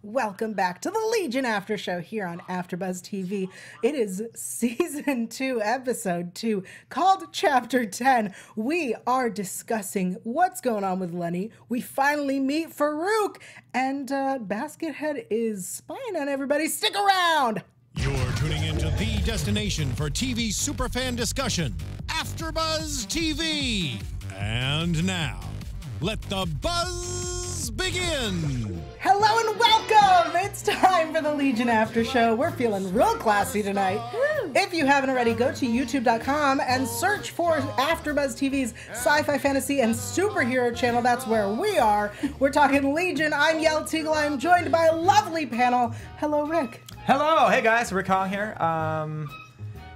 Welcome back to the Legion After Show here on AFTERBUZZ TV. It is Season 2, Episode 2, called Chapter 10. We are discussing what's going on with Lenny. We finally meet Farouk, and Baskethead is spying on everybody. Stick around! You're tuning into the destination for TV superfan discussion, AFTERBUZZ TV. And now, let the buzz begin! Hello and welcome! It's time for the Legion After Show. We're feeling real classy tonight. Woo. If you haven't already, go to youtube.com and search for AFTERBUZZ TV's sci-fi, fantasy, and superhero channel. That's where we are. We're talking Legion. I'm Yael Tygiel. I'm joined by a lovely panel. Hello, Rick. Hello! Hey guys, Rick Hong here.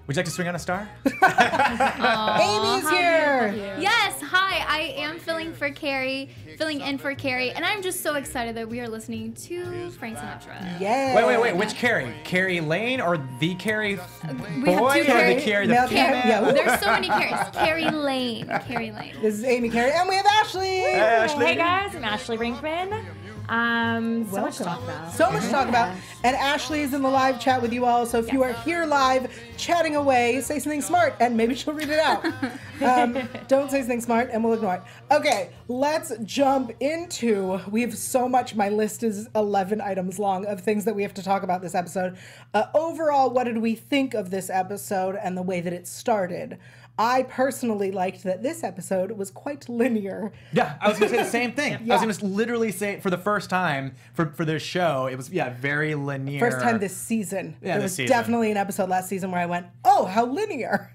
Would you like to swing on a star? Amy's here! Yes, hi, I am filling in for Carrie, and I'm just so excited that we are listening to Frank Sinatra. Yeah. Wait, which Carrie? Carrie Lane or the Carrie boy? We have two or the Carrie the Male female? Carrie, yeah. There's so many Carries. Carrie Lane. This is Amy Carrie, and we have Ashley! Hey, Ashley. Hey guys, I'm Ashley Brinkman. So much to talk about. So much to talk about. And Ashley is in the live chat with you all, so if you are here live, chatting away, say something smart, and maybe she'll read it out. Don't say something smart, and we'll ignore it. Okay, let's jump into, we have so much, my list is 11 items long of things that we have to talk about this episode. Overall, what did we think of this episode and the way that it started? I personally liked that this episode was quite linear. Yeah, I was going to say the same thing. Yeah. I was going to literally say, for the first time for this show, it was, very linear. First time this season. Yeah, there was definitely an episode last season where I went, oh, how linear.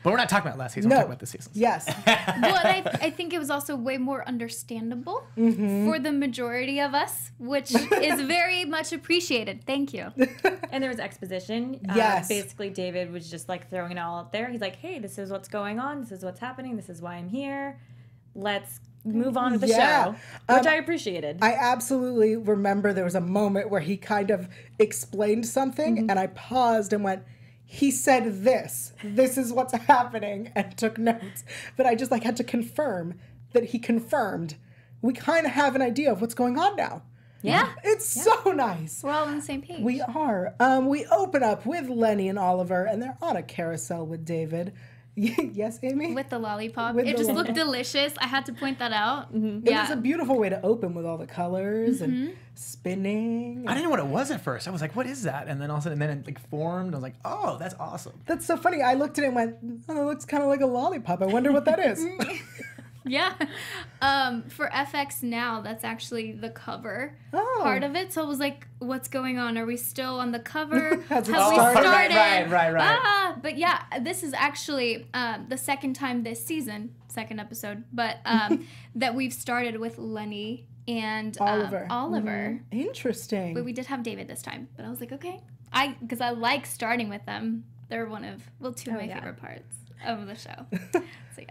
But we're not talking about last season, No. we're talking about this season. Yes. Well, I think it was also way more understandable for the majority of us, which is very much appreciated. Thank you. And there was exposition. Yes. Basically, David was just like throwing it all out there. He's like, hey, this is what's going on. This is what's happening. This is why I'm here. Let's move on with the show, which I appreciated. I absolutely remember there was a moment where he kind of explained something, and I paused and went, he said this. This is what's happening, and took notes. But I just had to confirm that he confirmed. We kind of have an idea of what's going on now. Yeah. It's so nice. We're all on the same page. We are. We open up with Lenny and Oliver, and they're on a carousel with David. Yes, Amy? With the lollipop. With It the just looked delicious. I had to point that out. It was a beautiful way to open with all the colors and spinning. I didn't know what it was at first. I was like, what is that? And then all of a sudden, it formed. I was like, oh, that's awesome. That's so funny. I looked at it and went, oh, it looks kind of like a lollipop. I wonder what that is. Yeah. For FX Now, that's actually the cover part of it. So I was like, what's going on? Are we still on the cover? Have we started? Right. But yeah, this is actually the second time this season, second episode, but that we've started with Lenny and Oliver. Interesting. But we did have David this time. But I was like, okay. Because I like starting with them. They're two of my favorite parts of the show. So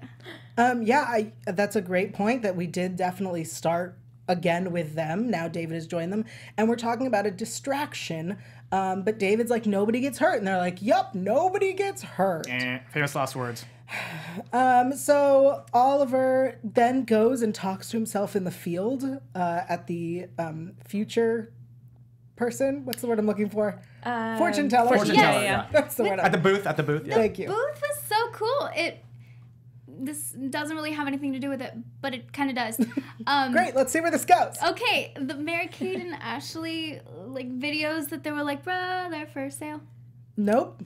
yeah. That's a great point that we did definitely start again with them. Now David has joined them, and we're talking about a distraction. But David's like, nobody gets hurt, and they're like, yup, nobody gets hurt. Famous last words. So Oliver then goes and talks to himself in the field at the future person. What's the word I'm looking for? Fortune teller. Fortune teller, yeah. That's the word. At the booth, yeah. Thank you. Booth was so cool. This doesn't really have anything to do with it, but it kind of does. Great, let's see where this goes. Okay, the Mary-Kate and Ashley videos that they were like, bruh, they're for sale. Nope.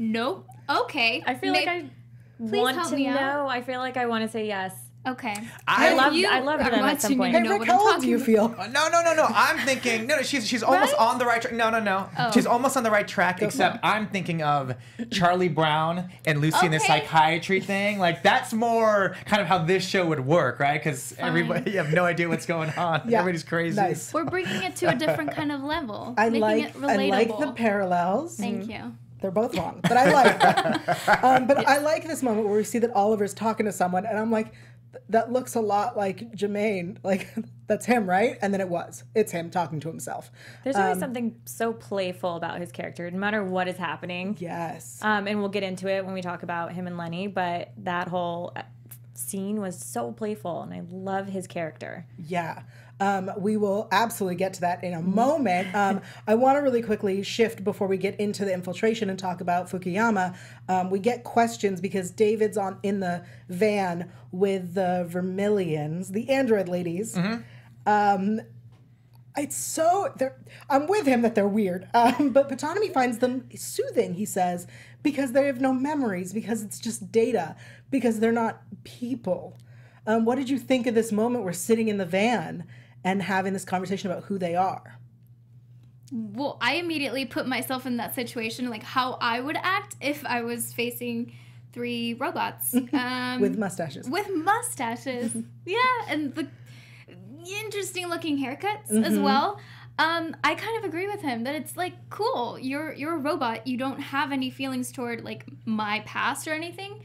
Okay. I feel like I want to know. I feel like I want to say yes. Okay. I loved them at some point. Hey, Rick, how old do you feel? No. I'm thinking, she's almost on the right track. No. Oh. She's almost on the right track, except I'm thinking of Charlie Brown and Lucy in the psychiatry thing. That's more kind of how this show would work, right? Because everybody, you have no idea what's going on. Yeah, everybody's crazy. Nice. We're bringing it to a different kind of level. I making it relatable. like the parallels. Thank you. They're both wrong, but I like them. But I like this moment where we see that Oliver's talking to someone, and I'm like, that looks a lot like Jermaine. That's him, right? And then it's him talking to himself. There's always something so playful about his character, no matter what is happening. Yes. And we'll get into it when we talk about him and Lenny, but that whole scene was so playful, and I love his character. Yeah. We will absolutely get to that in a moment. I want to really quickly shift before we get into the infiltration and talk about Fukuyama. We get questions because David's in the van with the Vermillions, the android ladies. It's so I'm with him that they're weird, but Patanomy finds them soothing. He says because they have no memories, because it's just data, because they're not people. What did you think of this moment? We're sitting in the van and having this conversation about who they are. Well, I immediately put myself in that situation, like how I would act if I was facing 3 robots With mustaches. With mustaches, yeah, and the interesting looking haircuts as well. I kind of agree with him that it's like, cool, you're a robot, you don't have any feelings toward like my past or anything.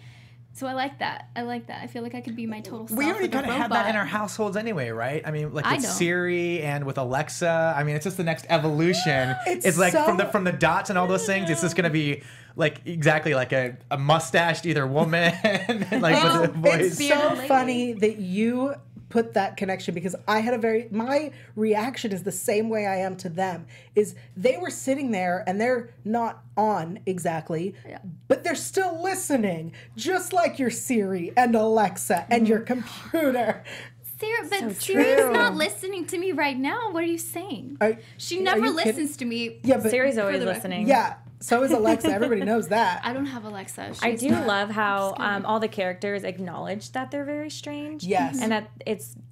So I like that. I feel like I could be my total self. We already kind of have that in our households anyway, right? I mean, like with Siri and with Alexa. I mean, it's just the next evolution. It's like so... from the dots and all those things. It's just gonna be like exactly like a mustached either woman, like with a voice. It's so funny that you put that connection, because I had my reaction is the same way I am to them, is they were sitting there and they're not on exactly, but they're still listening, just like your Siri and Alexa and your computer. Siri's not listening to me right now. What are you saying? She never listens to me. Yeah, but Siri's always listening. Yeah. So is Alexa. Everybody knows that. I don't have Alexa. I do love how all the characters acknowledge that they're very strange. Yes. And that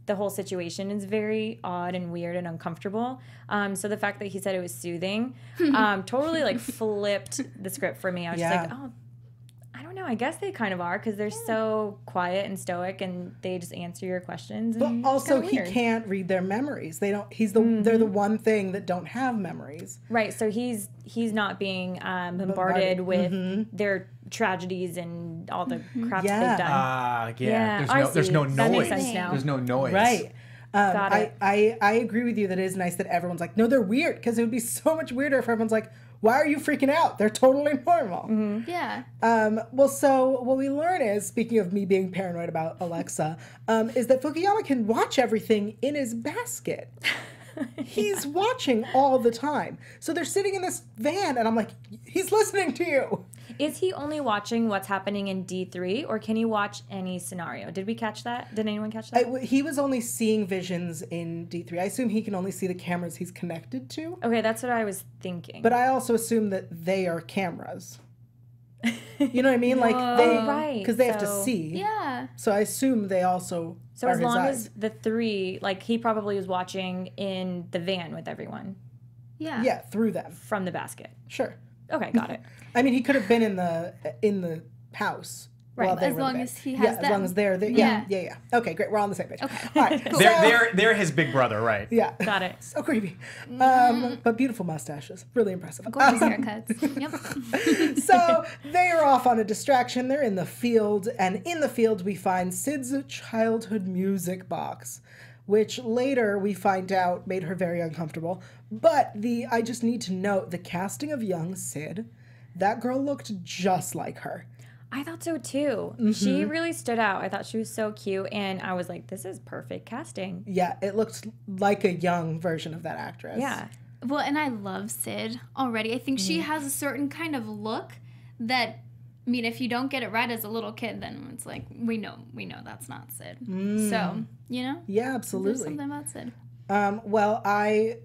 the whole situation is very odd and weird and uncomfortable. So the fact that he said it was soothing totally like flipped the script for me. I was just like, oh, I don't know. I guess they kind of are, because they're so quiet and stoic and they just answer your questions. But also he can't read their memories. They don't. They're the one thing that don't have memories. Right. So he's not being bombarded with their tragedies and all the crap they've done. There's no noise. That makes sense now. There's no noise. Right. Got it. I agree with you that it is nice that everyone's like, no, they're weird, because it would be so much weirder if everyone's like, why are you freaking out? They're totally normal. Yeah. Well, so what we learn is, speaking of me being paranoid about Alexa, is that Fukuyama can watch everything in his basket. He's watching all the time. So they're sitting in this van, and I'm like, he's listening to you. Is he only watching what's happening in D3, or can he watch any scenario? Did we catch that? Did anyone catch that? He was only seeing visions in D3. I assume he can only see the cameras he's connected to. Okay, that's what I was thinking. But I also assume that they are cameras. You know what I mean? Like because they have to see. Yeah. So I assume they also. So as long as the 3, like he probably was watching in the van with everyone. Yeah. Yeah, through them from the basket. Sure. Okay, got it. I mean, he could have been in the house. Right, as long as he has them. As long as they're there. Yeah. Okay, great. We're on the same page. Okay. All right. Cool. They're his big brother, right? Yeah. Got it. So creepy. But beautiful mustaches. Really impressive. Gorgeous haircuts. Yep. So they are off on a distraction. They're in the field. And in the field, we find Sid's childhood music box, which later we find out made her very uncomfortable. But I just need to note the casting of young Sid. That girl looked just like her. I thought so too. She really stood out. I thought she was so cute, and I was like, this is perfect casting. Yeah, it looked like a young version of that actress. Yeah. Well, and I love Sid already. I think she has a certain kind of look that, I mean, if you don't get it right as a little kid, then it's like, we know that's not Sid. So, you know? Yeah, absolutely. There's something about Sid. Well, I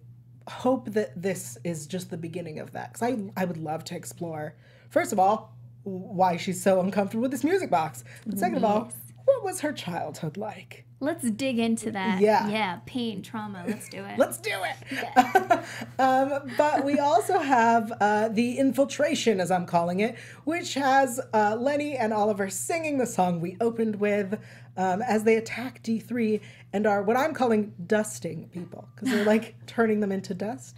hope that this is just the beginning of that, because I would love to explore, first of all, why she's so uncomfortable with this music box. But second of all, what was her childhood like? Let's dig into that. Yeah, pain, trauma. Let's do it. Let's do it. Yeah. But we also have the infiltration, as I'm calling it, which has Lenny and Oliver singing the song we opened with as they attack D3 and are what I'm calling dusting people, because they're like turning them into dust.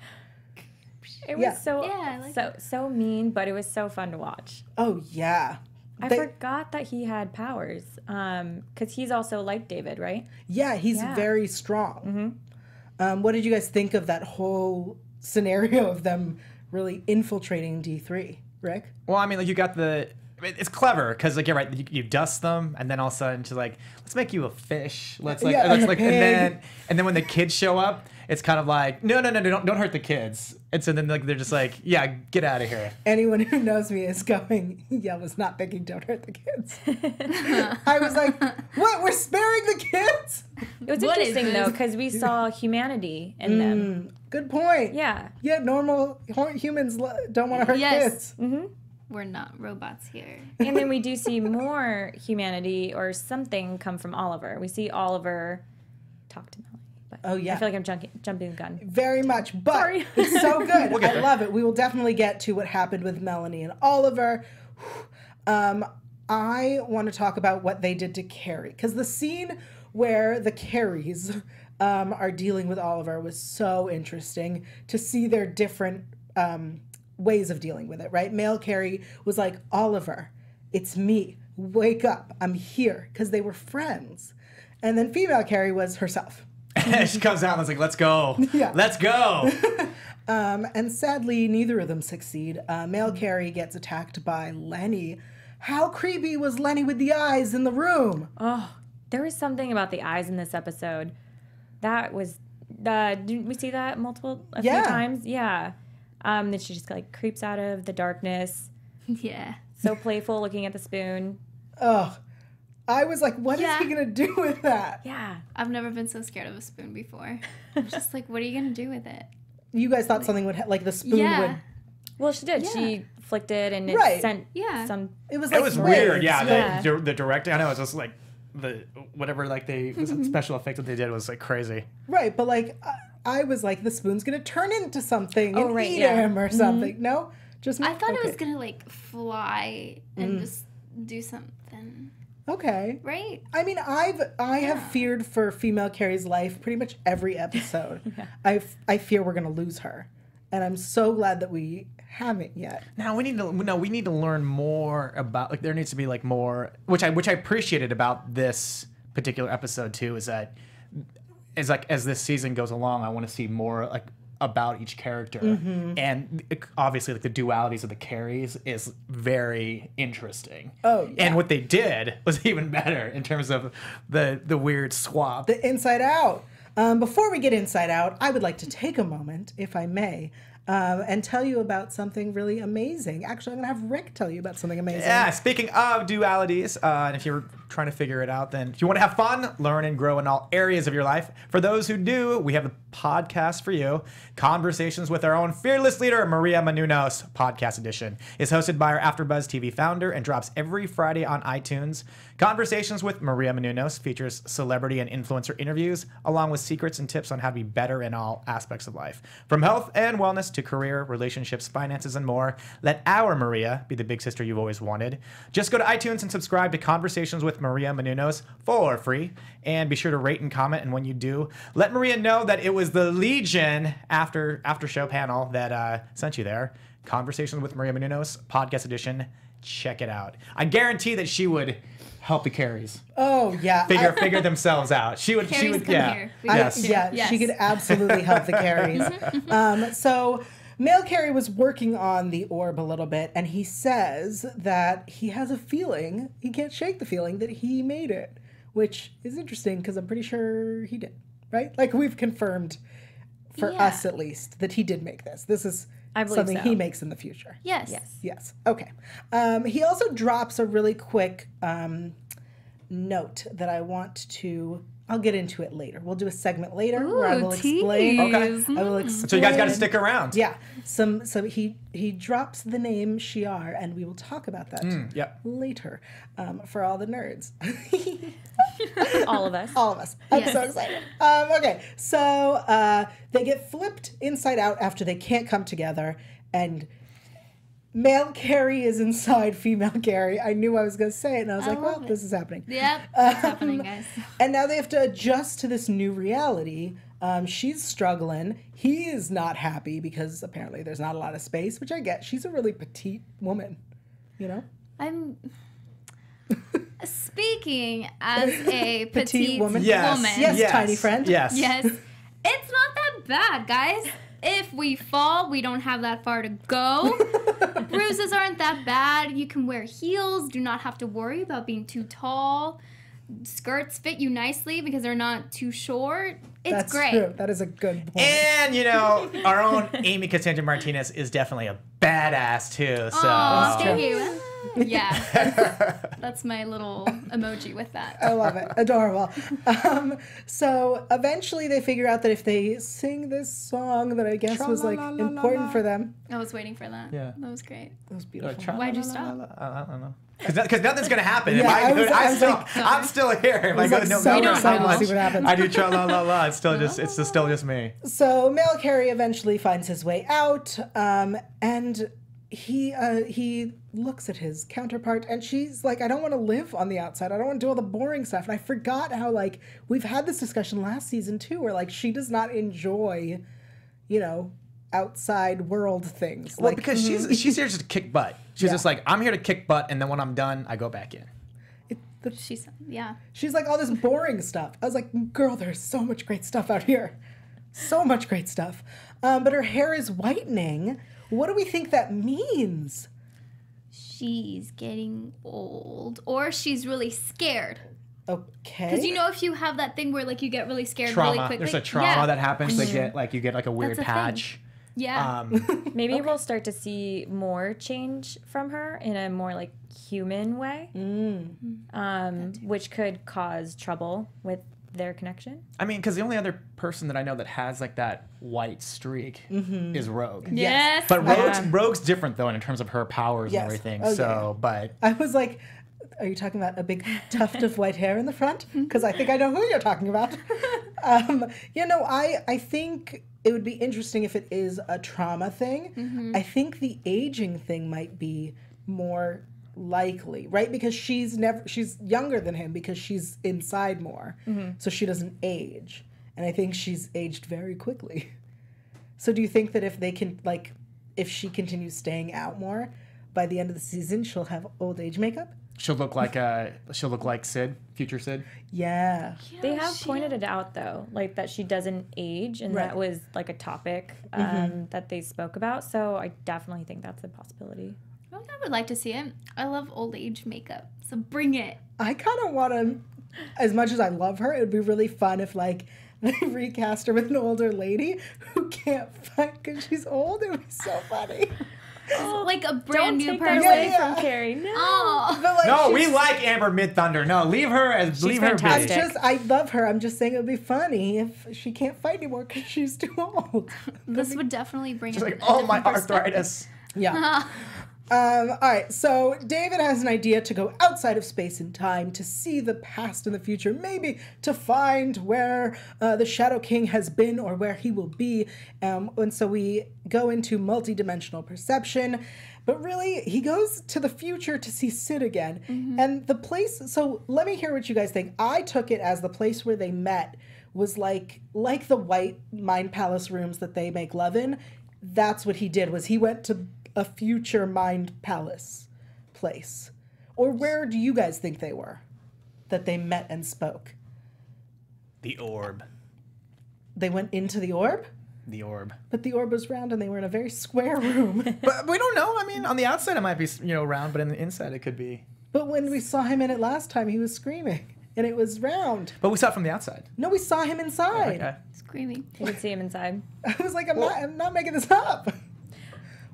It was so mean, but it was so fun to watch. Oh, yeah. I forgot that he had powers, because he's also like David, right? Yeah, he's very strong. What did you guys think of that whole scenario of them really infiltrating D3, Rick? Well, I mean, like you got the it's clever because like you're right, you dust them, and then all of a sudden she's like, let's make you a fish. Let's like, and then when the kids show up, it's kind of like, no, don't hurt the kids. And so then like they're just like, yeah, get out of here. Anyone who knows me is going, yeah, was not thinking don't hurt the kids. I was like, what? We're sparing the kids? It was interesting though because we saw humanity in them. Good point. Yeah. Yeah, normal humans don't want to hurt kids. Mm-hmm. We're not robots here. And then we do see more humanity or something come from Oliver. We see Oliver talk to Melanie. But Oh, yeah. I feel like I'm jumping the gun. Very much, but Sorry. it's so good. I love it. We will definitely get to what happened with Melanie and Oliver. I want to talk about what they did to Carrie, because the scene where the Carries are dealing with Oliver was so interesting to see their different ways of dealing with it, right? Male Carrie was like, Oliver, it's me. Wake up. I'm here. Because they were friends. And then female Carrie was herself. She comes out and is like, let's go. Yeah. Let's go. And sadly, neither of them succeed. Male Carrie gets attacked by Lenny. How creepy was Lenny with the eyes in the room? Oh, there was something about the eyes in this episode. That was, didn't we see that a few times? Yeah. That she just like creeps out of the darkness. Yeah. So playful looking at the spoon. Ugh. I was like, what is he going to do with that? Yeah. I've never been so scared of a spoon before. I'm just like, what are you going to do with it? You guys thought something would, like the spoon would. Well, she did. Yeah. She flicked it and it sent some. It was like it was weird. Yeah. The directing, I know, it was just like whatever, like special effect that they did was like crazy. Right. But like, I was like, the spoon's going to turn into something and eat him or something. No? I thought it was going to like fly and just do something. Okay. Right? I mean, I have feared for female Carrie's life pretty much every episode. I fear we're going to lose her. And I'm so glad that we haven't yet. Now we need to learn more about, like, there needs to be like more, which I appreciated about this particular episode too, is that as this season goes along, I want to see more like about each character, and obviously like the dualities of the Carries is very interesting. Oh, yeah. And what they did was even better in terms of the weird swap. The Inside Out. Before we get Inside Out, I would like to take a moment, if I may, and tell you about something really amazing. Actually, I'm going to have Rick tell you about something amazing. Yeah, speaking of dualities, and if you're trying to figure it out, then if you want to have fun, learn, and grow in all areas of your life, for those who do, we have a podcast for you. Conversations with our own fearless leader, Maria Menounos, podcast edition, is hosted by our AfterBuzz TV founder and drops every Friday on iTunes. Conversations with Maria Menounos features celebrity and influencer interviews, along with secrets and tips on how to be better in all aspects of life. From health and wellness to career, relationships, finances, and more, let our Maria be the big sister you've always wanted. Just go to iTunes and subscribe to Conversations with Maria Menounos for free. And be sure to rate and comment, and when you do, let Maria know that it was the Legion after show panel that sent you there. Conversations with Maria Menounos, podcast edition. Check it out. I guarantee that she would help the Carries. Oh yeah, figure themselves out. She would. Here. Yes. She could absolutely help the Carries. So Male Carrie was working on the orb a little bit, and he says that he has a feeling, he can't shake the feeling that he made it, which is interesting because I'm pretty sure he did, right? Like, we've confirmed, for us at least, that he did make this. This is something he makes in the future. Yes. Okay. He also drops a really quick note that I want to... I'll get into it later. We'll do a segment later where I will explain. Okay. I will explain. So you guys got to stick around. Yeah. So he drops the name Shiar, and we will talk about that later for all the nerds. All of us. All of us. I'm so excited. Okay. So they get flipped inside out after they can't come together, and Male Carrie is inside female Carrie. I knew I was going to say it, and I was like, well, this is happening. Yep, it's happening, guys. And now they have to adjust to this new reality. She's struggling. He is not happy because apparently there's not a lot of space, which I get. She's a really petite woman, you know? I'm speaking as a petite woman. Yes, tiny friend. Yes. Yes. It's not that bad, guys. if we fall, we don't have that far to go. Bruises aren't that bad. You can wear heels. Do not have to worry about being too tall. Skirts fit you nicely because they're not too short. It's great. True. That is a good point. And, you know, our own Amy Cassandra Martinez is definitely a badass, too. So. Oh, thank you. Yeah, that's my little emoji with that. I love it. Adorable. So eventually they figure out that if they sing this song that I guess was like important for them. I was waiting for that. Yeah. That was great. That was beautiful. Why'd you stop? I don't know. Because nothing's going to happen. Yeah, I'm still here. If I go like no so matter excited how to much see what happens. I do tra-la-la-la, it's still just me. So Mel Carey eventually finds his way out, and he looks at his counterpart, and she's like, I don't want to live on the outside. I don't want to do all the boring stuff. And I forgot how, like, we've had this discussion last season, too, where, like, she does not enjoy, you know, outside world things. Well, like, because she's here just to kick butt. She's just like, I'm here to kick butt, and then when I'm done, I go back in. She's like all this boring stuff. I was like, girl, there's so much great stuff out here. So much great stuff. But her hair is whitening. What do we think that means? She's getting old, or she's really scared. Okay. Because you know, if you have that thing where like you get really scared Trauma. really quickly. There's a trauma that happens. You get like a weird That's a patch. Yeah. Maybe we'll start to see more change from her in a more like human way, which could cause trouble with their connection. I mean, because the only other person that I know that has like that white streak is Rogue. Yes. But Rogue's different though in terms of her powers and everything. Oh, so, but I was like, are you talking about a big tuft of white hair in the front? Because I think I know who you're talking about. You know, I think it would be interesting if it is a trauma thing. I think the aging thing might be more likely, right? Because she's younger than him because she's inside more. So she doesn't age. And I think she's aged very quickly. So do you think that if they can, like, if she continues staying out more, by the end of the season, she'll have old age makeup? she'll look like Sid, future Sid. Yeah. They have pointed it out though, like that she doesn't age, and that was like a topic that they spoke about. So I definitely think that's a possibility. Well, I would like to see it. I love old age makeup, so bring it. I kind of want to, as much as I love her, it would be really fun if like they recast her with an older lady who can't fight because she's old. It would be so funny. Oh, like a brand new person. Away from Carrie. No. Oh. But, like, no, we like Amber Mid-Thunder. No, leave her fantastic. I love her. I'm just saying it would be funny if she can't fight anymore because she's too old. This would definitely bring She's it. like, oh, my arthritis. Yeah. All right, so David has an idea to go outside of space and time to see the past and the future, maybe to find where the Shadow King has been or where he will be. And so we go into multidimensional perception, but really he goes to the future to see Sid again. And the place, so let me hear what you guys think. I took it as the place where they met was like the white Mind Palace rooms that they make love in. That's what he did, was he went to a future Mind Palace place. Or where do you guys think they were that they met and spoke? The orb. They went into the orb? The orb. But the orb was round and they were in a very square room. But we don't know. I mean, on the outside it might be, round, but in the inside it could be. But when we saw him in it last time, he was screaming. And it was round. But we saw it from the outside. No, we saw him inside. Okay. Screaming. You can see him inside. I was like, I'm not making this up.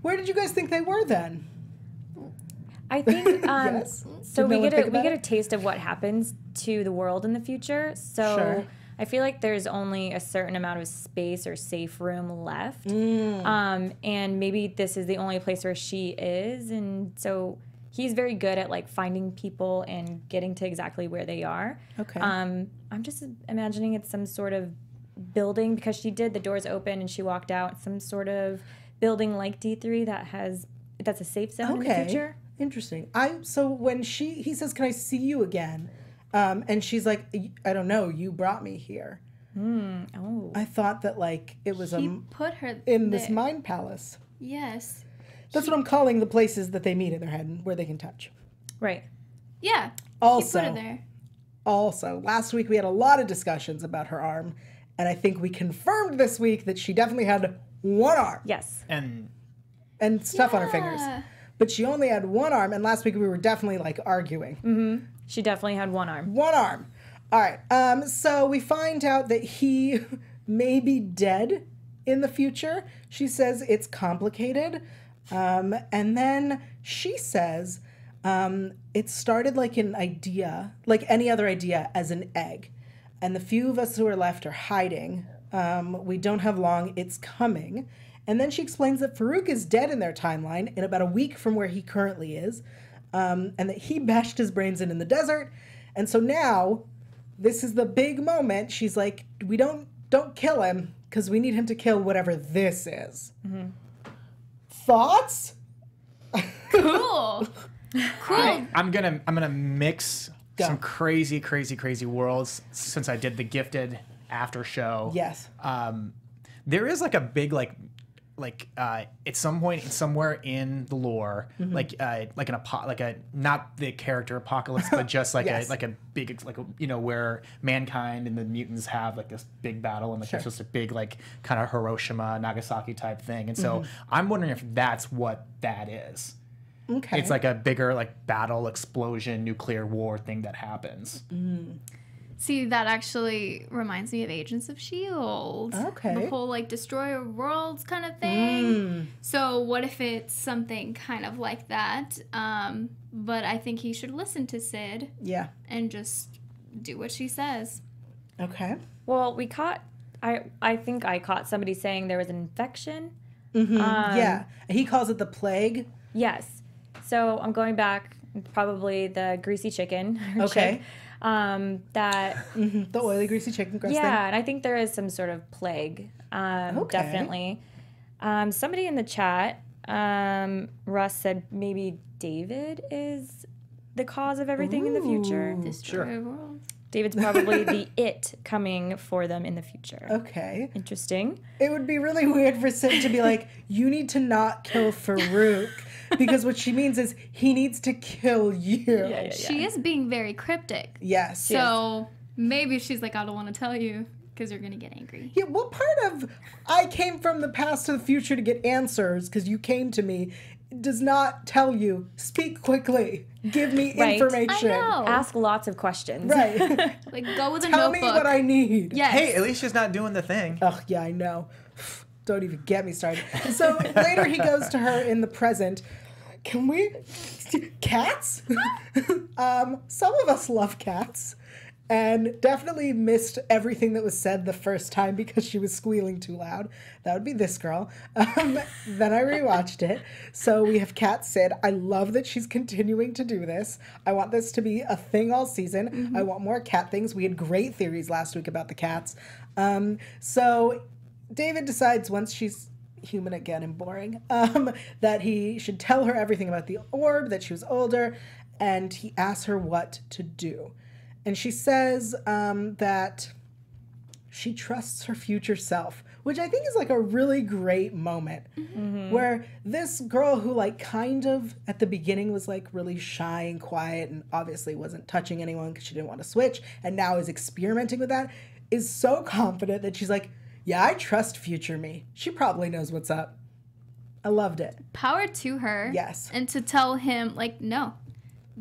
Where did you guys think they were then? I think Yes. so. Did no We one get think a about it? taste of what happens to the world in the future. So Sure. I feel like there's only a certain amount of space or safe room left, and maybe this is the only place where she is, and so he's very good at like finding people and getting to exactly where they are. Okay. I'm just imagining it's some sort of building, because she did the doors open and she walked out. Some sort of building like D3 that's a safe zone in the future. Interesting. So when he says, "Can I see you again?" And she's like, "I don't know. You brought me here." Oh. I thought that like it was He put her in this there. Mind Palace. Yes. That's what I'm calling the places that they meet in their head and where they can touch. Right. Yeah. Also, He put her there. Also, last week we had a lot of discussions about her arm, and I think we confirmed this week that she definitely had one arm. Yes. And stuff on her fingers. But she only had one arm, and last week we were definitely like arguing. She definitely had one arm. One arm. All right. So we find out that he may be dead in the future. She says it's complicated. And then she says it started like an idea, like any other idea, as an egg. And the few of us who are left are hiding. We don't have long. It's coming. And then she explains that Farouk is dead in their timeline in about a week from where he currently is, and that he bashed his brains in the desert. And so now, this is the big moment. She's like, we don't kill him because we need him to kill whatever this is. Thoughts? Cool. Cool. I'm gonna mix some crazy worlds since I did the Gifted after show. Yes. There is like a big at some point somewhere in the lore, like a not the character apocalypse, but just like Yes. a big where mankind and the mutants have like this big battle and like it's just a big like kind of Hiroshima Nagasaki type thing. And so I'm wondering if that's what that is. Okay. It's like a bigger like battle, explosion, nuclear war thing that happens. See, that actually reminds me of Agents of S.H.I.E.L.D. Okay. The whole, like, destroy worlds kind of thing. So what if it's something kind of like that? But I think he should listen to Sid. Yeah. And just do what she says. Okay. Well, I think I caught somebody saying there was an infection. Yeah. He calls it the plague. Yes. So I'm going back, probably the greasy chicken. Okay. That The oily, greasy chicken crust yeah, thing. and I think there is some sort of plague. Definitely. Somebody in the chat, Russ said maybe David is the cause of everything in the future. Destroy worlds. David's probably the it coming for them in the future. Okay. Interesting. It would be really weird for Sid to be like, you need to not kill Farouk. Because what she means is he needs to kill you. She is being very cryptic. Yes. So maybe she's like, I don't want to tell you because you're going to get angry. Yeah, what part of I came from the past to the future to get answers because you came to me does not tell you, speak quickly, give me information. I know. Ask lots of questions. Right. Like, go with a Tell notebook. me what I need. Yes. Hey, at least she's not doing the thing. Oh, yeah, I know. Don't even get me started. So later he goes to her in the present. Can we? Cats? Some of us love cats. And definitely missed everything that was said the first time because she was squealing too loud. That would be this girl. Then I rewatched it. So we have Cat Sid. I love that she's continuing to do this. I want this to be a thing all season. I want more cat things. We had great theories last week about the cats. So David decides once she's human again and boring, that he should tell her everything about the orb, that she was older, and he asks her what to do. And she says that she trusts her future self, which I think is like a really great moment where this girl who like kind of at the beginning was like really shy and quiet and obviously wasn't touching anyone because she didn't want to switch and now is experimenting with that is so confident that she's like, yeah, I trust future me. She probably knows what's up. I loved it. Power to her. Yes. And to tell him, like, no,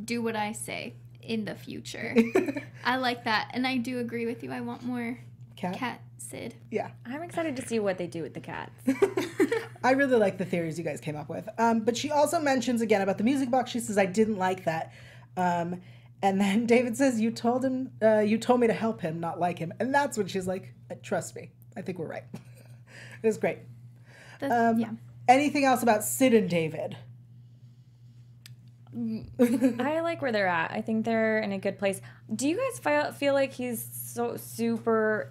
do what I say in the future. I like that. And I do agree with you. I want more cat Sid. Yeah. I'm excited to see what they do with the cats. I really like the theories you guys came up with. But she also mentions again about the music box. She says, I didn't like that. And then David says, you told me to help him, not like him. And that's when she's like, trust me. I think we're right. It was great. Yeah. Anything else about Sid and David? I like where they're at. I think they're in a good place. Do you guys feel like he's so super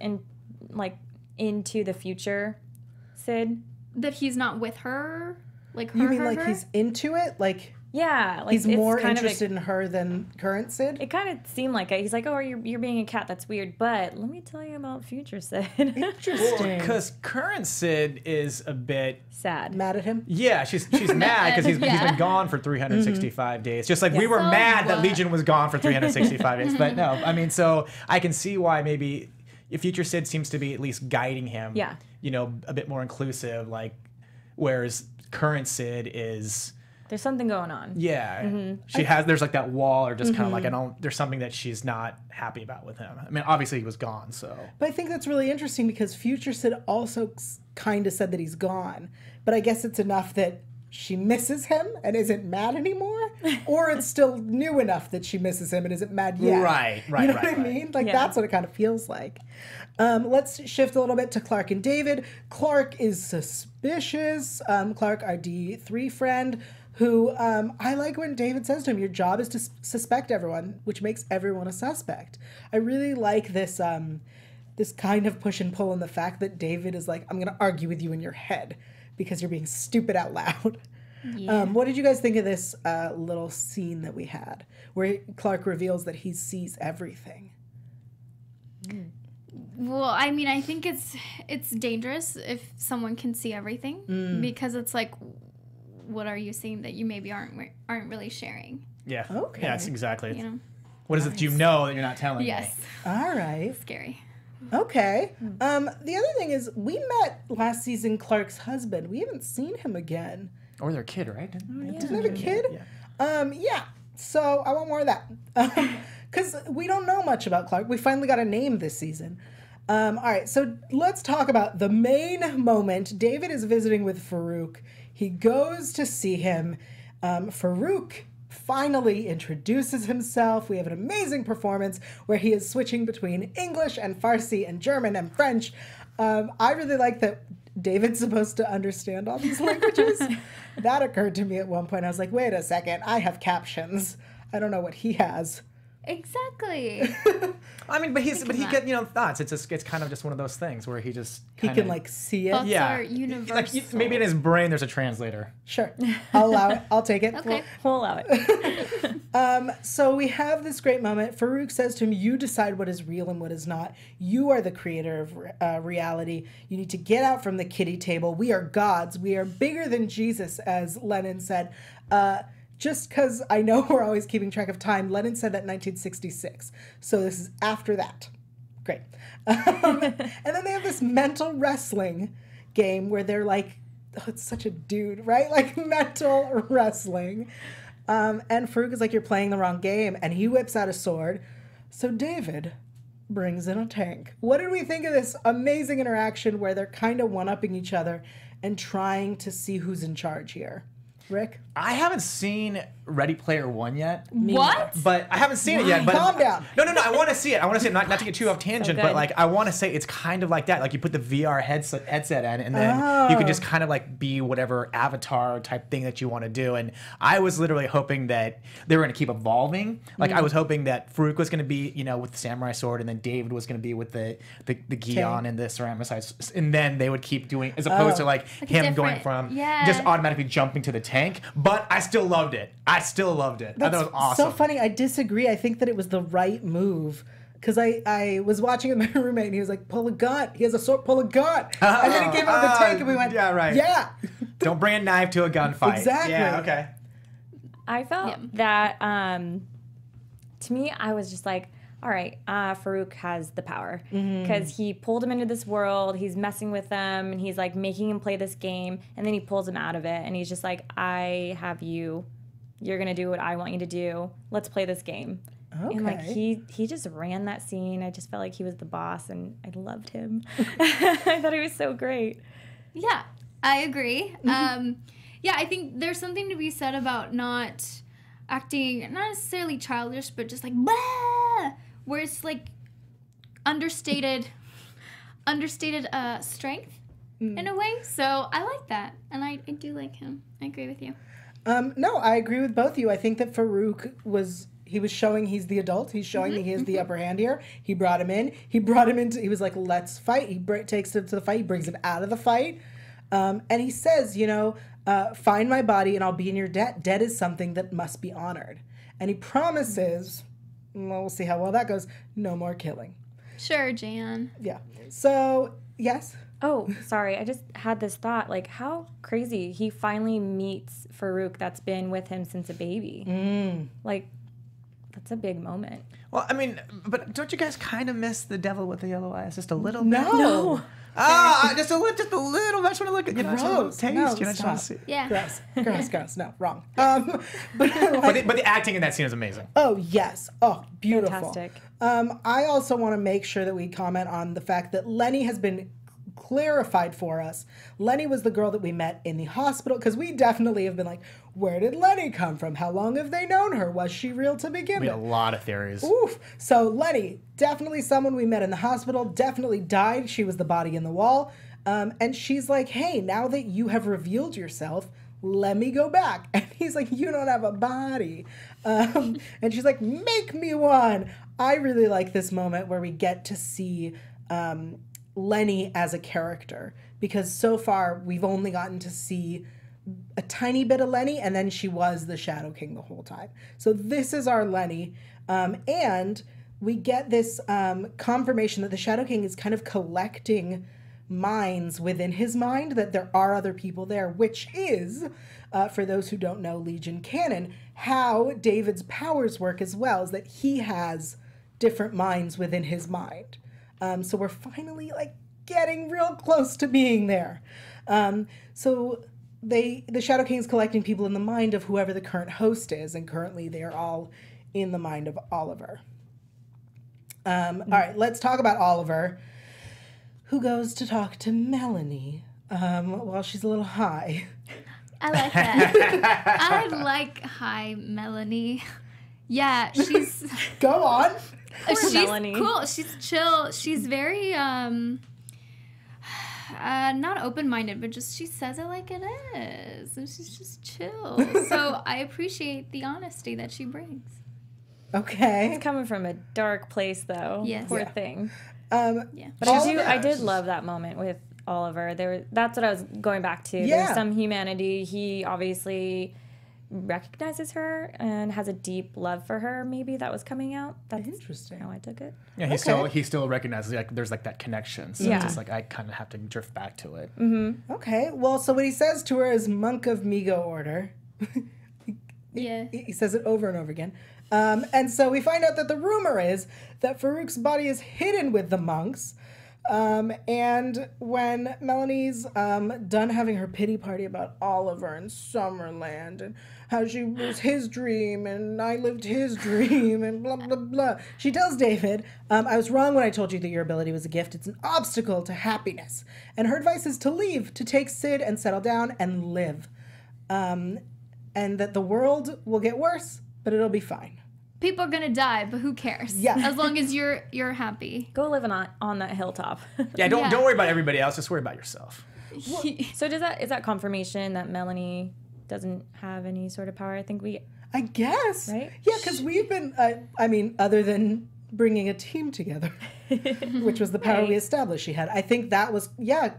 into the future, Sid? That he's not with her? Like her, You mean her, like her? he's into it? Like Yeah, like he's it's more kind interested in her than current Sid? It kind of seemed like it. He's like, "Oh, you're being a cat. That's weird." But let me tell you about future Sid. Interesting. Because current Sid is a bit Sad. Mad at him? Yeah, she's mad because he's been gone for 365 days. Just like we were So mad that what? Legion was gone for 365 days. But no, I mean, so I can see why maybe future Sid seems to be at least guiding him. Yeah. You know, a bit more inclusive, like, whereas current Sid is. There's something going on. Yeah. There's like that wall, or just kind of like, there's something that she's not happy about with him. I mean, obviously he was gone, so. But I think that's really interesting because future Sid also kind of said that he's gone. But I guess it's enough that she misses him and isn't mad anymore, or it's still new enough that she misses him and isn't mad yet. Right, You know what I mean? Like, that's what it kind of feels like. Let's shift a little bit to Clark and David. Clark is suspicious. Clark, our D3 friend, who I like when David says to him, your job is to suspect everyone, which makes everyone a suspect. I really like this this kind of push and pull in the fact that David is like, I'm going to argue with you in your head because you're being stupid out loud. Yeah. What did you guys think of this little scene that we had where Clark reveals that he sees everything? Well, I mean, I think it's dangerous if someone can see everything because it's like, what are you seeing that you maybe aren't really sharing? Yeah. Okay. Yeah, that's exactly. You know? What is it that you know that you're not telling me? Yes. All right. Scary. Okay. The other thing is, we met last season Clark's husband. We haven't seen him again. Or their kid, right? Didn't they have a kid? Yeah. Yeah. So I want more of that. Because we don't know much about Clark. We finally got a name this season. All right, so let's talk about the main moment. David is visiting with Farouk. He goes to see him. Farouk finally introduces himself. We have an amazing performance where he is switching between English and Farsi and German and French. I really like that David's supposed to understand all these languages. That occurred to me at one point. I was like, wait a second, I have captions. I don't know what he has. Exactly. I mean, but he get thoughts. It's kind of just one of those things where he just he can like see it. Thoughts yeah, are universal. like maybe in his brain there's a translator. Sure, I'll allow it. I'll take it. Okay. We'll allow it. So we have this great moment. Farouk says to him, you decide what is real and what is not. You are the creator of reality. You need to get out from the kiddie table. We are gods. We are bigger than Jesus, as Lennon said. Just because I know we're always keeping track of time, Lennon said that in 1966. So this is after that. Great. And then they have this mental wrestling game where they're like, oh, it's such a dude, right? Like mental wrestling. And Farouk is like, you're playing the wrong game. And he whips out a sword. So David brings in a tank. What did we think of this amazing interaction where they're kind of one-upping each other and trying to see who's in charge here? Rick? I haven't seen Ready Player One yet. What? But I haven't seen it yet. But Calm down. No. I want to see it. I want to see it. Not to get too off tangent, So but good. like I want to say it's kind of like that. Like you put the VR headset in, and then you can just kind of like be whatever avatar type thing that you want to do. And I was literally hoping that they were going to keep evolving. Like I was hoping that Farouk was going to be, with the samurai sword, and then David was going to be with the Gion and the ceramicite, and then they would keep doing, as opposed to like him going from just automatically jumping to the tank. But I still loved it. I thought it was awesome. So funny. I disagree. I think that it was the right move. Because I was watching with my roommate and he was like, pull a gun. He has a sword, pull a gun. And then he came out of the tank and we went, yeah, right. Yeah. Don't bring a knife to a gunfight. Exactly. Yeah, okay. I felt that, to me, I was just like, all right, Farouk has the power. Because he pulled him into this world, he's messing with them, and he's like making him play this game, and then he pulls him out of it, and he's just like, I have you. You're going to do what I want you to do. Let's play this game. Okay. And like he just ran that scene. I just felt like he was the boss, and I loved him. I thought he was so great. Yeah, I agree. I think there's something to be said about not acting, not necessarily childish, but just like, bah! Where it's like understated strength in a way. So I like that, and I do like him. I agree with you. No, I agree with both of you. I think that Farouk was showing he's the adult. He's showing that he has the upper hand here. He brought him in. He was like, let's fight. He takes him to the fight. He brings him out of the fight. And he says, find my body and I'll be in your debt. Debt is something that must be honored. And he promises, well, we'll see how well that goes, no more killing. Sure, Jan. Yeah. So, yes? Oh, sorry. I just had this thought. Like, how crazy. He finally meets Farouk that's been with him since a baby. Like, That's a big moment. Well, I mean, but don't you guys kind of miss the devil with the yellow eyes just a little bit? No. Just a little. I just want to look at, just a little taste. No, I just want to see. Yeah. Gross. No, wrong. But the acting in that scene is amazing. Oh, yes. Oh, beautiful. Fantastic. I also want to make sure that we comment on the fact that Lenny has been clarified for us. Lenny was the girl that we met in the hospital, because we definitely have been like, where did Lenny come from? How long have they known her? Was she real to begin We with? had a lot of theories. Oof. So Lenny, definitely someone we met in the hospital, definitely died. She was the body in the wall. And she's like, hey, now that you have revealed yourself, let me go back. And he's like, you don't have a body. And she's like, make me one. I really like this moment where we get to see Lenny as a character, because so far we've only gotten to see a tiny bit of Lenny, and then she was the Shadow King the whole time. So this is our Lenny, and we get this confirmation that the Shadow King is kind of collecting minds within his mind, that there are other people there, which is, for those who don't know Legion canon, how David's powers work as well, is that he has different minds within his mind. So we're finally like getting real close to being there. So the Shadow King is collecting people in the mind of whoever the current host is, and currently they are all in the mind of Oliver. All right, let's talk about Oliver, who goes to talk to Melanie while she's a little high. I like that. I like high Melanie. Yeah, she's Go on. she's Melanie. cool. She's chill. She's very not open-minded, but just she says it like it is, and she's just chill. So I appreciate the honesty that she brings. Okay. It's coming from a dark place, though. Yes. Poor Yeah. thing. Yeah. But I did love that moment with Oliver. That's what I was going back to. Yeah. There's some humanity. He obviously recognizes her and has a deep love for her. Maybe that was coming out. That's Interesting. how I took it. Yeah, he still recognizes like there's like that connection. So Yeah. it's just like I kind of have to drift back to it. Okay. Well, so what he says to her is monk of Migo order. Yeah. He says it over and over again. And so we find out that the rumor is that Farouk's body is hidden with the monks. And when Melanie's done having her pity party about Oliver and Summerland and how she was his dream and I lived his dream and blah, blah, blah, she tells David, I was wrong when I told you that your ability was a gift. It's an obstacle to happiness. And her advice is to leave, to take Sid and settle down and live. And that the world will get worse, but it'll be fine. People are gonna die, but who cares? Yeah. As long as you're happy. Go live on that hilltop. Yeah, don't Yeah. worry about everybody else. Just worry about yourself. So is that confirmation that Melanie doesn't have any sort of power? I think I guess. Right? Yeah, because we've been, other than bringing a team together, which was the power we established she had. I think that was,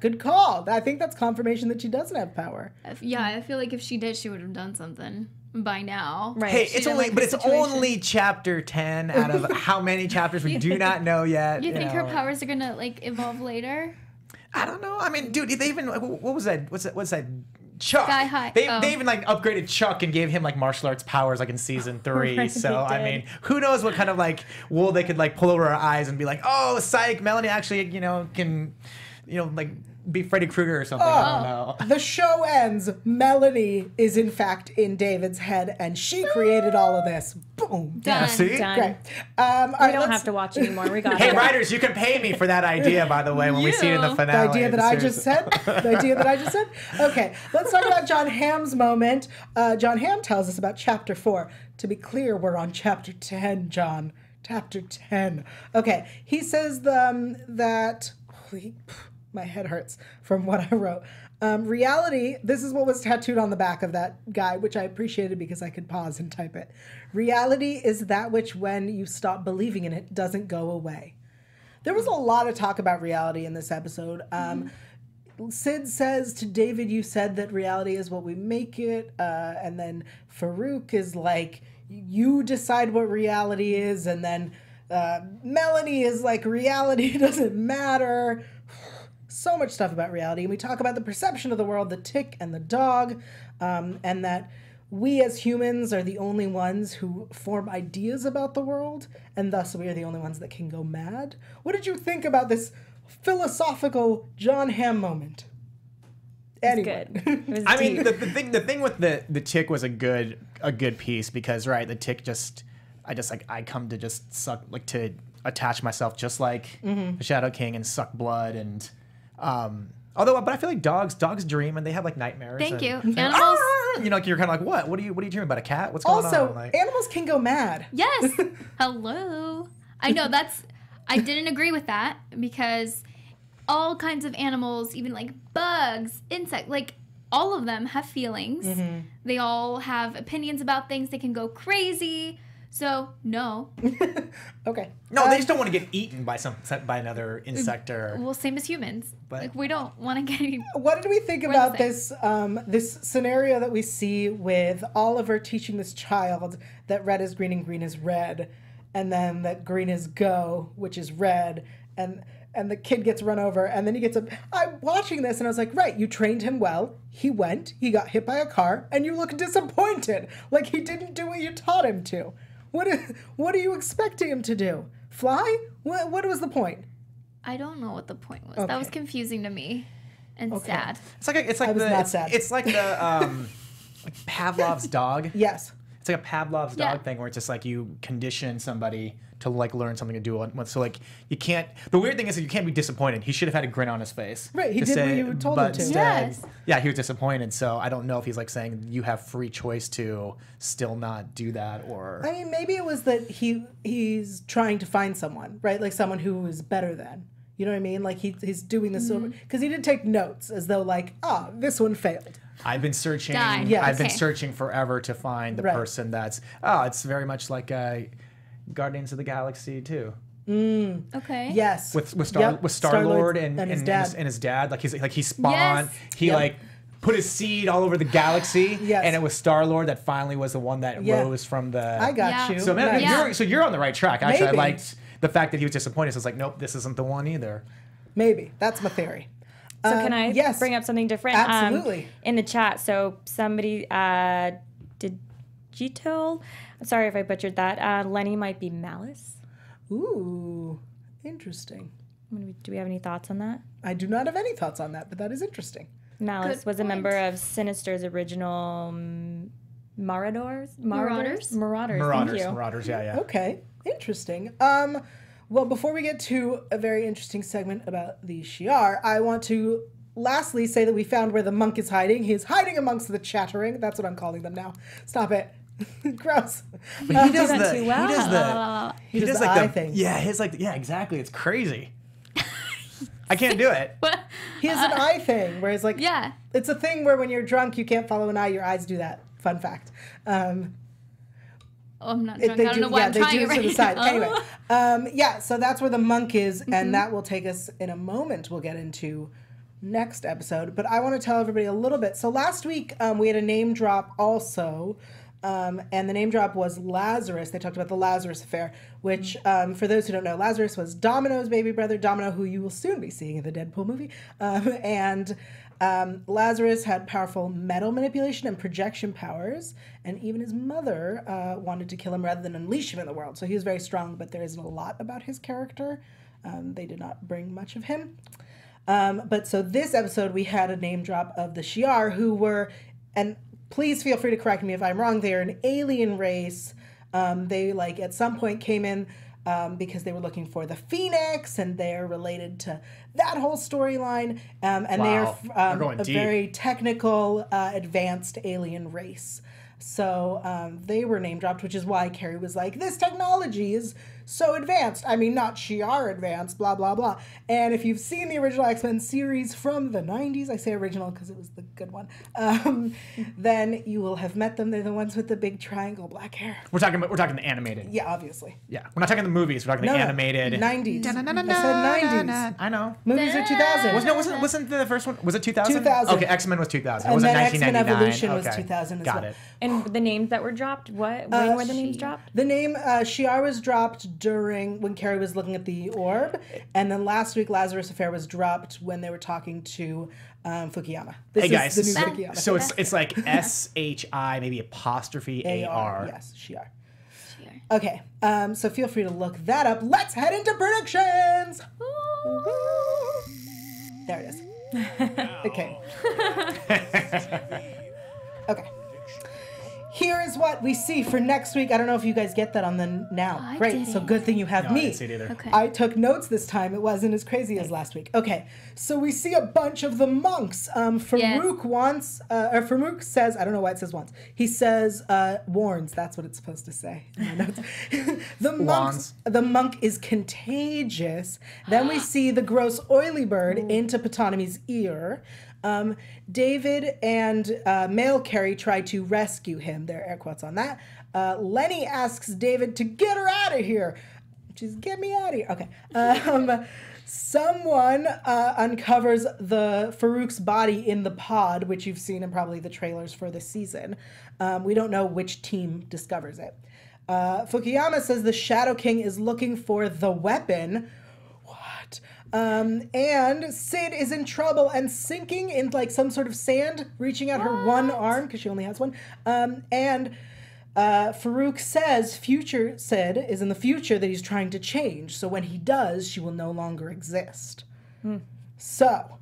good call. I think that's confirmation that she doesn't have power. Yeah, I feel like if she did, she would have done something by now. Right. Hey, She it's didn't only like but her it's situation. only chapter 10 out of how many chapters we do not know yet. You think know. her powers are gonna like evolve later? I don't know. I mean, dude, they even what was that? What's that? Chuck. Sky High. They even like upgraded Chuck and gave him like martial arts powers like in season 3. Right, So they I did. mean, who knows what kind of like wool they could like pull over our eyes and be like, oh, psych, Melanie actually can like be Freddy Krueger or something. I don't know. The show ends. Melanie is in fact in David's head, and she created all of this. Boom. Done. See? Done. Great. All We right, don't let's- have to watch anymore. We got Hey, it. writers, you can pay me for that idea, by the way, when we see it in the You. finale. The idea that I just said. The idea that I just said. Okay, let's talk about John Hamm's moment. John Hamm tells us about chapter 4. To be clear, we're on chapter 10, John. Chapter 10. Okay, he says that. My head hurts from what I wrote. Reality, this is what was tattooed on the back of that guy, which I appreciated because I could pause and type it. Reality is that which, when you stop believing in it, doesn't go away. There was a lot of talk about reality in this episode. Sid says to David, you said that reality is what we make it. And then Farouk is like, you decide what reality is. And then Melanie is like, reality doesn't matter. So much stuff about reality. And we talk about the perception of the world, the tick and the dog, and that we as humans are the only ones who form ideas about the world, and thus we are the only ones that can go mad. What did you think about this philosophical John Hamm moment? Anyway. Good. It was I mean, deep. the thing with the tick was a good piece because right, the tick I come to just suck to attach myself just like the Shadow King and suck blood and but I feel like dogs dream and they have like nightmares. Thank you. And, Animals. you know, you're kind of like, what are you dreaming about? A cat? What's going on? Also, Like, animals can go mad. Yes. Hello. I know I didn't agree with that because all kinds of animals, even like bugs, insects, like all of them have feelings. They all have opinions about things. They can go crazy. So no. Okay. no, they just don't want to get eaten by another insect or. Well, same as humans. But- Like we don't want to get. What did we think We're about the this scenario that we see with Oliver teaching this child that red is green and green is red, and then that green is go, which is red, and the kid gets run over, and then he gets I'm watching this, and I was like, right, you trained him well. He got hit by a car, and you look disappointed, like he didn't do what you taught him to. What are you expecting him to do? Fly? What was the point? I don't know what the point was. Okay. That was confusing to me and sad. I was not sad. It's like the like Pavlov's dog. Yes. It's like a Pavlov's dog thing where it's just like you condition somebody to like learn something to do. So like you can't. The weird thing is that you can't be disappointed. He should have had a grin on his face. Right, he did what you told him to. Instead, Yes. yeah, he was disappointed. So I don't know if he's like saying you have free choice to still not do that or. I mean, maybe it was that he's trying to find someone, right? Like someone who is better than. You know what I mean? Like he's doing this over because he did take notes as though like, this one failed. I've been searching. Died. Yes. I've been Okay. searching forever to find the Right. person that's. It's very much like Guardians of the Galaxy too. Okay. Yes. With Star Yep. Star-Lord and his dad. and his dad. Like he spawned. Yes. He Yep. like put his seed all over the galaxy. Yes. And it was Star-Lord that finally was the one that Yeah. rose from the. I got Yeah. you. So man, Nice. Yeah. you're on the right track. Actually, Maybe. I liked the fact that he was disappointed. So it's like, nope, this isn't the one either. Maybe that's my theory. So can I yes. bring up something different? Absolutely. In the chat. So somebody did Gito? Sorry if I butchered that. Lenny might be Malice. Ooh, interesting. Do we have any thoughts on that? I do not have any thoughts on that, but that is interesting. Malice Good was a point. member of Sinister's original Marauders. Marauders. Thank you. Marauders. Yeah. Okay, interesting. Well, before we get to a very interesting segment about the Shi'ar, I want to lastly say that we found where the monk is hiding. He is hiding amongst the chattering. That's what I'm calling them now. Stop it. Gross. But he does done the. too well. He does the. He does does the like eye the thing. Yeah, his like exactly. It's crazy. I can't do it. What? He has an eye thing where he's like, Yeah. it's a thing where when you're drunk, you can't follow an eye. Your eyes do that. Fun fact. I'm not drunk. I don't know why I'm they trying do it it to the right side. now. Anyway, so that's where the monk is, and that will take us in a moment. We'll get into next episode, but I want to tell everybody a little bit. So last week we had a name drop also, and the name drop was Lazarus. They talked about the Lazarus affair, which for those who don't know, Lazarus was Domino's baby brother, Domino, who you will soon be seeing in the Deadpool movie, and Lazarus had powerful metal manipulation and projection powers, and even his mother wanted to kill him rather than unleash him in the world. So he was very strong, but there isn't a lot about his character. They did not bring much of him. But so this episode, we had a name drop of the Shi'ar, who were, and please feel free to correct me if I'm wrong, they are an alien race. They, like, at some point came in because they were looking for the Phoenix, and they're related to that whole storyline. And Wow. they They're are going a deep. very technical, advanced alien race. So they were name dropped, which is why Carrie was like, this technology is so advanced. I mean, not Shi'ar advanced, blah, blah, blah. And if you've seen the original X-Men series from the 90s, I say original because it was the good one, then you will have met them. They're the ones with the big triangle black hair. We're talking the animated. Yeah, obviously. Yeah, we're not talking the movies. We're talking the animated. 90s. I said 90s. I know. Movies are 2000. Wasn't the first one? Was it 2000? 2000. Okay, X-Men was 2000. It And was then 1999. X-Men Evolution was Okay. 2000 as Got well. it. And the names that were dropped, when were the names dropped? The name Shi'ar was dropped during when Carrie was looking at the orb, and then last week Lazarus Affair was dropped when they were talking to Fukuyama. Hey guys, the new Fukuyama. so it's like SHI, maybe apostrophe AR. Yes, Shiar. Okay, so feel free to look that up. Let's head into predictions. There it is. Okay. Okay. Here is what we see for next week. I don't know if you guys get that on the now. I Great. didn't. So good thing you have No, me. I didn't see it either. Okay. I took notes this time. It wasn't as crazy as last week. Okay. So we see a bunch of the monks. Farouk wants, or Farouk says, I don't know why it says wants. He says, warns. That's what it's supposed to say in my notes. The monk is contagious. Then we see the gross oily bird into Ptolemy's ear. David and Mail Carry try to rescue him. There are air quotes on that. Lenny asks David to get her out of here. Just get me out of here. Okay. Someone uncovers the Farouk's body in the pod, which you've seen in probably the trailers for this season. We don't know which team discovers it. Fukuyama says the Shadow King is looking for the weapon. And Sid is in trouble and sinking in like some sort of sand, reaching out her one arm because she only has one. And Farouk says future Sid is in the future that he's trying to change. So when he does, she will no longer exist. So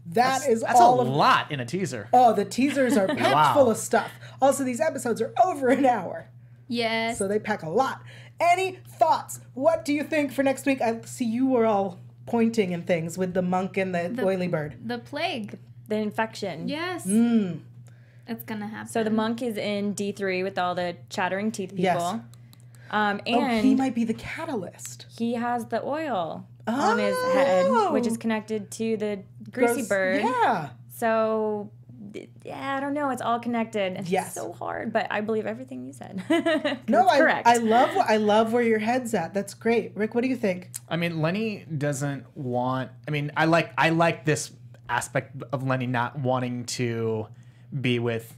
that's all a lot in a teaser. Oh, the teasers are packed full of stuff. Also, these episodes are over an hour. Yes. So they pack a lot. Any thoughts? What do you think for next week? I see you were all pointing and things with the monk and the oily bird. The plague. The infection. Yes. It's gonna happen. So the monk is in D3 with all the chattering teeth people. Yes. And he might be the catalyst. he has the oil on his head, which is connected to the greasy bird. Yeah. So, yeah, I don't know. It's all connected. It's Yes. so hard, but I believe everything you said. No, It's correct. I love where your head's at. That's great. Rick, what do you think? I mean, Lenny doesn't want. I mean, I like this aspect of Lenny not wanting to be with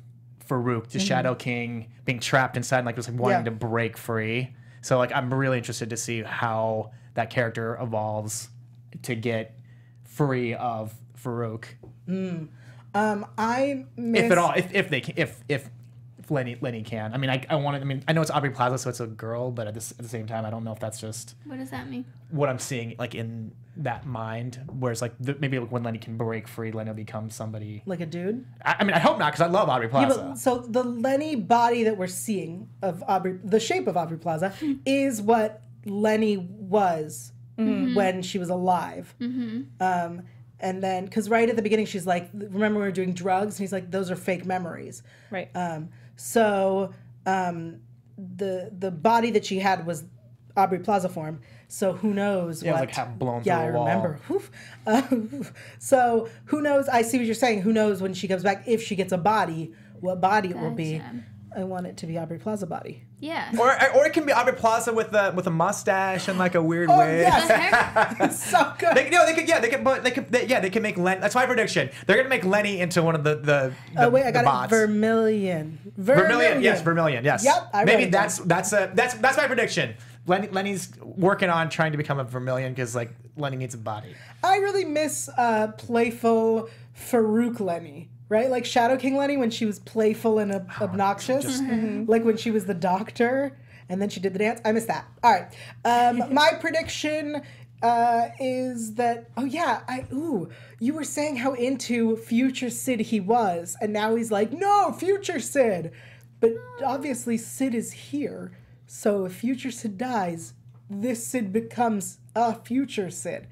Farouk, the Shadow King, being trapped inside, like just like wanting to break free. So like, I'm really interested to see how that character evolves to get free of Farouk. I miss... If at all, if Lenny can. I mean, I want to. I mean, I know it's Aubrey Plaza, so it's a girl, but at the same time, I don't know if that's just What does that mean? what I'm seeing like in that mind. Whereas like maybe like when Lenny can break free, Lenny will become somebody. Like a dude? I mean, I hope not, because I love Aubrey Plaza. Yeah, but, so the Lenny body that we're seeing of Aubrey, the shape of Aubrey Plaza, is what Lenny was when she was alive. And then, because right at the beginning, she's like, remember we were doing drugs? And he's like, those are fake memories. Right. So the body that she had was Aubrey Plaza form. So who knows Yeah, it what? was like half blown Yeah, through I a wall. remember. So who knows? I see what you're saying. Who knows when she comes back, if she gets a body, what body it will be. Gotcha. I want it to be Aubrey Plaza body. Yeah. Or it can be Aubrey Plaza with a mustache and like a weird Oh, wig. yes. It's so good. They can make Lenny. That's my prediction. They're gonna make Lenny into one of the Oh wait, I the got bots. it. Vermillion. Vermillion, yes, Vermillion, yes. Yep, I Maybe wrote it that's my prediction. Lenny's working on trying to become a Vermillion because like Lenny needs a body. I really miss playful Farouk Lenny. Right? Like Shadow King Lenny when she was playful and obnoxious. Like when she was the doctor and then she did the dance. I miss that. All right. My prediction is that, you were saying how into future Sid he was. And now he's like, no, future Sid. But obviously Sid is here. So if future Sid dies, this Sid becomes a future Sid.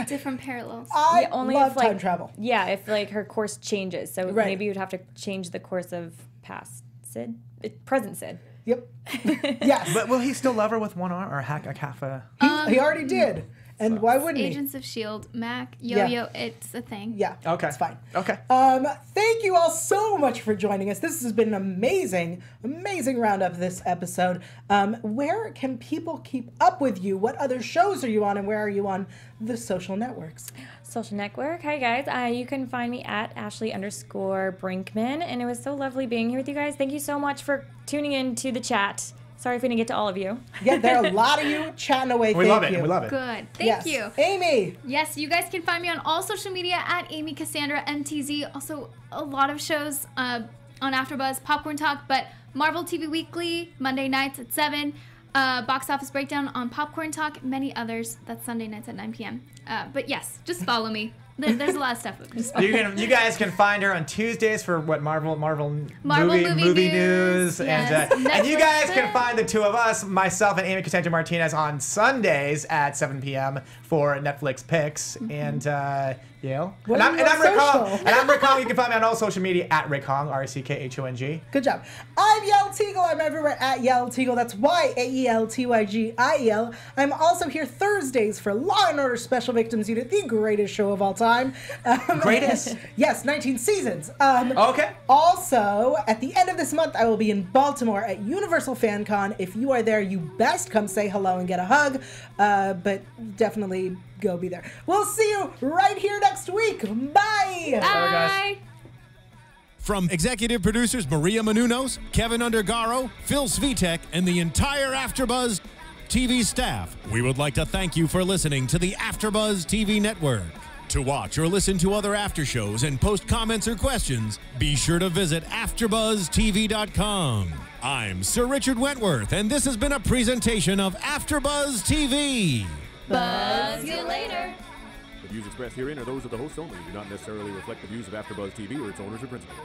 Different parallels. I only love if, like, time travel. Yeah, if like her course changes. So Right. maybe you'd have to change the course of past Sid, present Sid. Yep. Yes. But will he still love her with one arm or half a? He already did. And why wouldn't he? Agents of S.H.I.E.L.D., Mac, Yo-Yo, Yeah. it's a thing. Yeah. Okay. It's fine. Okay. Thank you all so much for joining us. This has been an amazing roundup of this episode. Where can people keep up with you? What other shows are you on and where are you on the social networks? Social network. Hi guys. You can find me at Ashley_Brinkman, and it was so lovely being here with you guys. Thank you so much for tuning in to the chat. Sorry if we didn't get to all of you. Yeah, there are a lot of you chatting away. We love it. You. We love it. Good. Thank you. Amy. Yes, you guys can find me on all social media at Amy Cassandra MTZ. Also, a lot of shows on AfterBuzz, Popcorn Talk, but Marvel TV Weekly, Monday nights at 7. Box Office Breakdown on Popcorn Talk, many others. That's Sunday nights at 9 p.m. But yes, just follow me. There's a lot of stuff. Just follow me. You guys can find her on Tuesdays for what Marvel movie news, yes. and you guys can find the two of us, myself and Amy Cassandra Martinez, on Sundays at 7 p.m. for Netflix picks. And Yael. And I'm Rick Hong. You can find me on all social media at Rick Hong, RCKHONG. Good job. I'm Yael Tygiel. I'm everywhere at Yael Tygiel. That's YAELTYGIEL. I'm also here Thursdays for Law & Order Special Victims Unit, the greatest show of all time. Greatest? Yes, 19 seasons. Okay. Also, at the end of this month, I will be in Baltimore at Universal Fan Con. If you are there, you best come say hello and get a hug. But definitely go be there. We'll see you right here next week. Bye. Bye. Guys. From executive producers Maria Menounos, Kevin Undergaro, Phil Svitek, and the entire AfterBuzz TV staff, we would like to thank you for listening to the AfterBuzz TV network. To watch or listen to other after shows and post comments or questions, be sure to visit AfterBuzzTV.com. I'm Sir Richard Wentworth, and this has been a presentation of AfterBuzz TV. Buzz you later. The views expressed herein are those of the hosts only and do not necessarily reflect the views of AfterBuzz TV or its owners or principals.